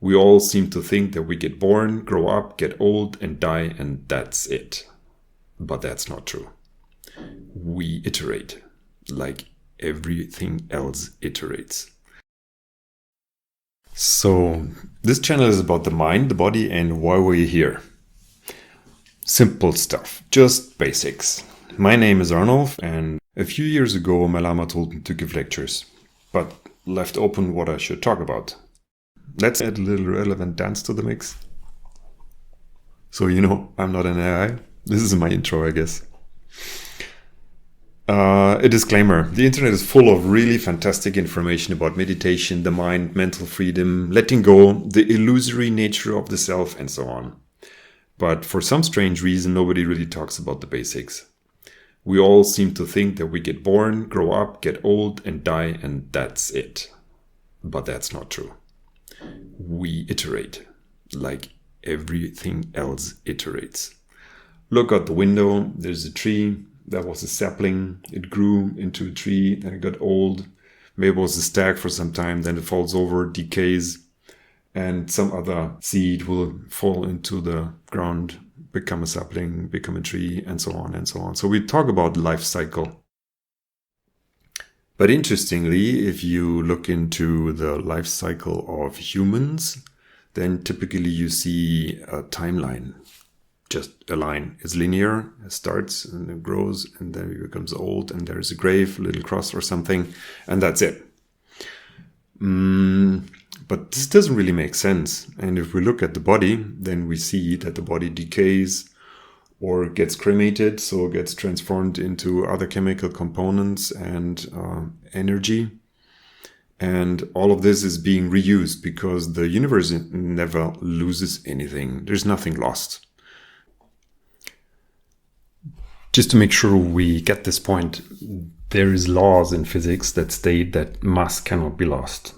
We all seem to think that we get born, grow up, get old, and die, and that's it. But that's not true. We iterate, like everything else iterates. So, this channel is about the mind, the body, and why we're here. Simple stuff, just basics. My name is Arnulf, and a few years ago my Lama told me to give lectures, but left open what I should talk about. Let's add a little relevant dance to the mix. So I'm not an AI. This is my intro, I guess. A disclaimer. The internet is full of really fantastic information about meditation, the mind, mental freedom, letting go, the illusory nature of the self, and so on. But for some strange reason, nobody really talks about the basics. We all seem to think that we get born, grow up, get old, and die, and that's it. But that's not true. We iterate, like everything else iterates. Look out the window, there's a tree, that was a sapling, it grew into a tree, then it got old, maybe it was a stag for some time, then it falls over, decays, and some other seed will fall into the ground, become a sapling, become a tree, and so on and so on. So we talk about life cycle. But interestingly, if you look into the life cycle of humans, then typically you see a timeline, just a line. It's linear, it starts and it grows and then it becomes old and there's a grave, a little cross or something, and that's it. But this doesn't really make sense. And if we look at the body, then we see that the body decays or gets cremated, so it gets transformed into other chemical components and energy. And all of this is being reused because the universe never loses anything. There's nothing lost. Just to make sure we get this point, there is laws in physics that state that mass cannot be lost.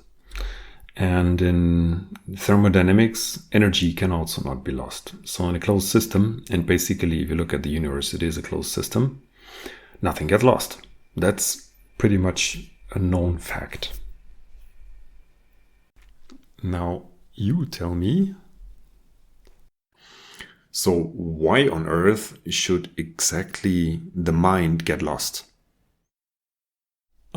And in thermodynamics, energy can also not be lost. So in a closed system, and basically if you look at the universe, it is a closed system, nothing gets lost. That's pretty much a known fact. Now, you tell me. So why on earth should exactly the mind get lost?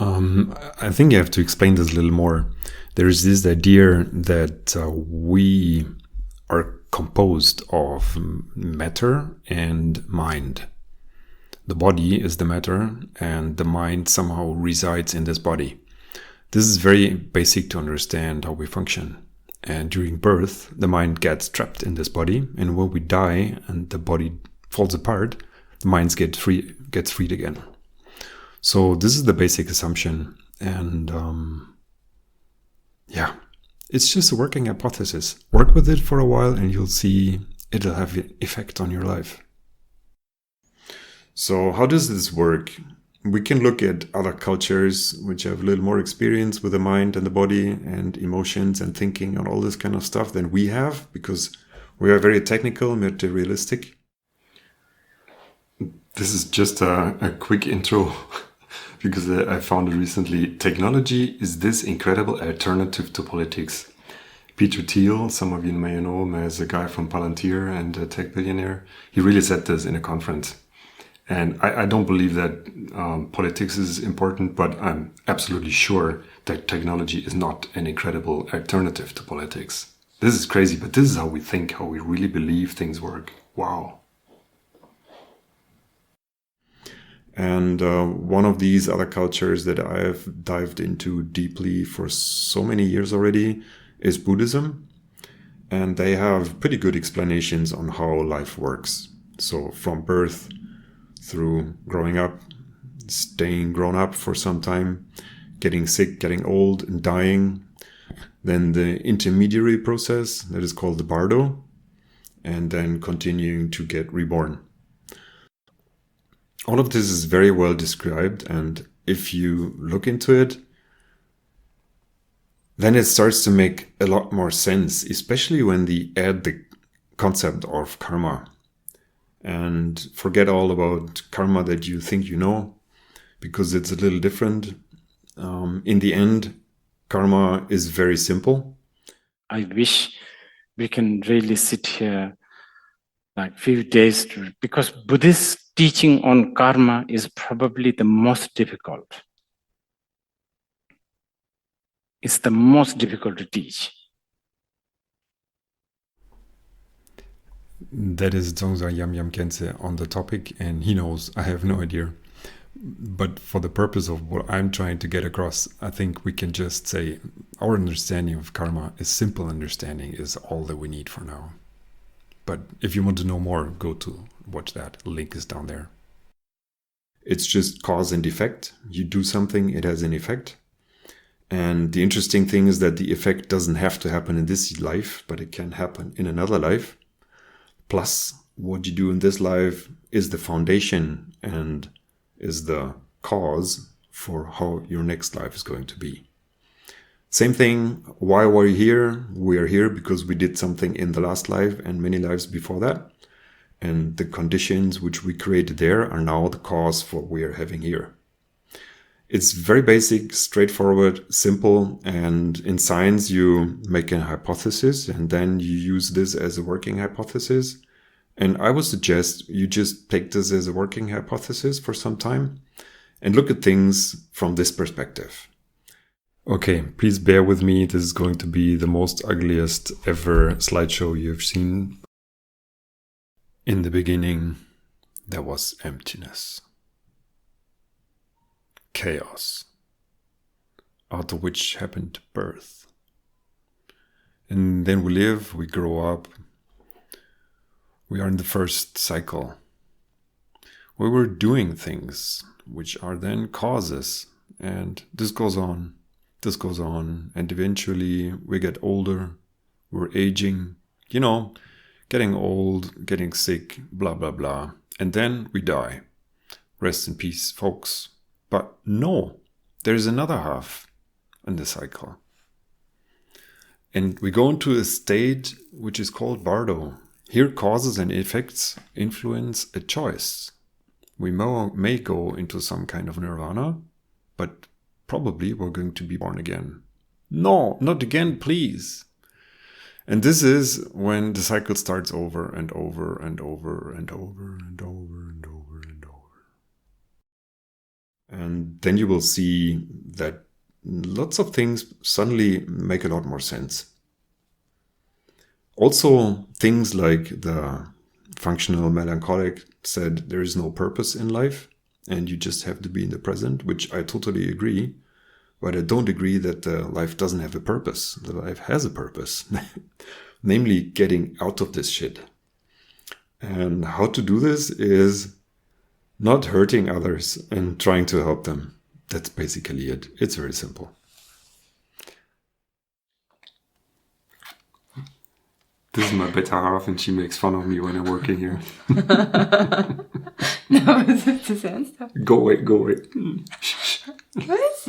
I think I have to explain this a little more. There is this idea that we are composed of matter and mind. The body is the matter and the mind somehow resides in this body. This is very basic to understand how we function. And during birth, the mind gets trapped in this body, and when we die and the body falls apart, the mind gets freed again. So this is the basic assumption, and it's just a working hypothesis. Work with it for a while and you'll see it'll have an effect on your life. So how does this work? We can look at other cultures which have a little more experience with the mind and the body and emotions and thinking and all this kind of stuff than we have, because we are very technical, materialistic. This is just a quick intro because I found it recently. Technology is this incredible alternative to politics. Peter Thiel, some of you may know him as a guy from Palantir and a tech billionaire. He really said this in a conference. And I don't believe that politics is important, but I'm absolutely sure that technology is not an incredible alternative to politics. This is crazy, but this is how we think, how we really believe things work. Wow. And one of these other cultures that I have dived into deeply for so many years already is Buddhism. And they have pretty good explanations on how life works. So from birth through growing up, staying grown up for some time, getting sick, getting old, and dying. Then the intermediary process that is called the bardo, and then continuing to get reborn. All of this is very well described, and if you look into it, then it starts to make a lot more sense, especially when they add the concept of karma. And forget all about karma that you think you know, because it's a little different. In the end, karma is very simple. I wish we can really sit here like few days because Buddhist teaching on karma is probably the most difficult. It's the most difficult to teach. That is Dzongsa Yamyam Khyentse on the topic, and he knows. I have no idea. But for the purpose of what I'm trying to get across, I think we can just say our understanding of karma, a simple understanding, is all that we need for now. But if you want to know more, go to watch that. Link is down there. It's just cause and effect. You do something, it has an effect. And the interesting thing is that the effect doesn't have to happen in this life, but it can happen in another life. Plus, what you do in this life is the foundation and is the cause for how your next life is going to be. Same thing, why were you here? We are here because we did something in the last life and many lives before that. And the conditions which we created there are now the cause for what we are having here. It's very basic, straightforward, simple, and in science you make a hypothesis and then you use this as a working hypothesis. And I would suggest you just take this as a working hypothesis for some time and look at things from this perspective. Okay, please bear with me. This is going to be the most ugliest ever slideshow you've seen. In the beginning, there was emptiness, chaos, out of which happened birth. And then we live, we grow up. We are in the first cycle, where we're doing things which are then causes, and this goes on, and eventually we get older, we're aging, getting old, getting sick, blah, blah, blah, and then we die. Rest in peace, folks. But no, there's another half in the cycle. And we go into a state which is called Bardo. Here, causes and effects influence a choice. We may go into some kind of nirvana, but probably we're going to be born again. No, not again, please. And this is when the cycle starts over and over and over and over and over and over and over. And then you will see that lots of things suddenly make a lot more sense. Also, things like the functional melancholic said there is no purpose in life and you just have to be in the present, which I totally agree. But I don't agree that life doesn't have a purpose. The life has a purpose, namely getting out of this shit. And how to do this is not hurting others and trying to help them. That's basically it. It's very simple. This is my better half and she makes fun of me when I'm working here. No, ist das ernsthaft? Go away, go away. Was?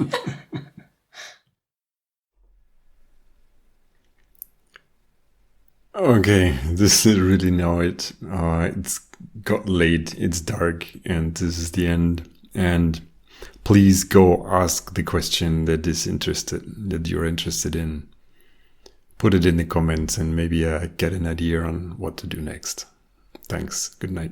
Okay, this is really now it. It's got late, it's dark, and this is the end. And please go ask the question that you're interested in. Put it in the comments and maybe get an idea on what to do next. Thanks. Good night.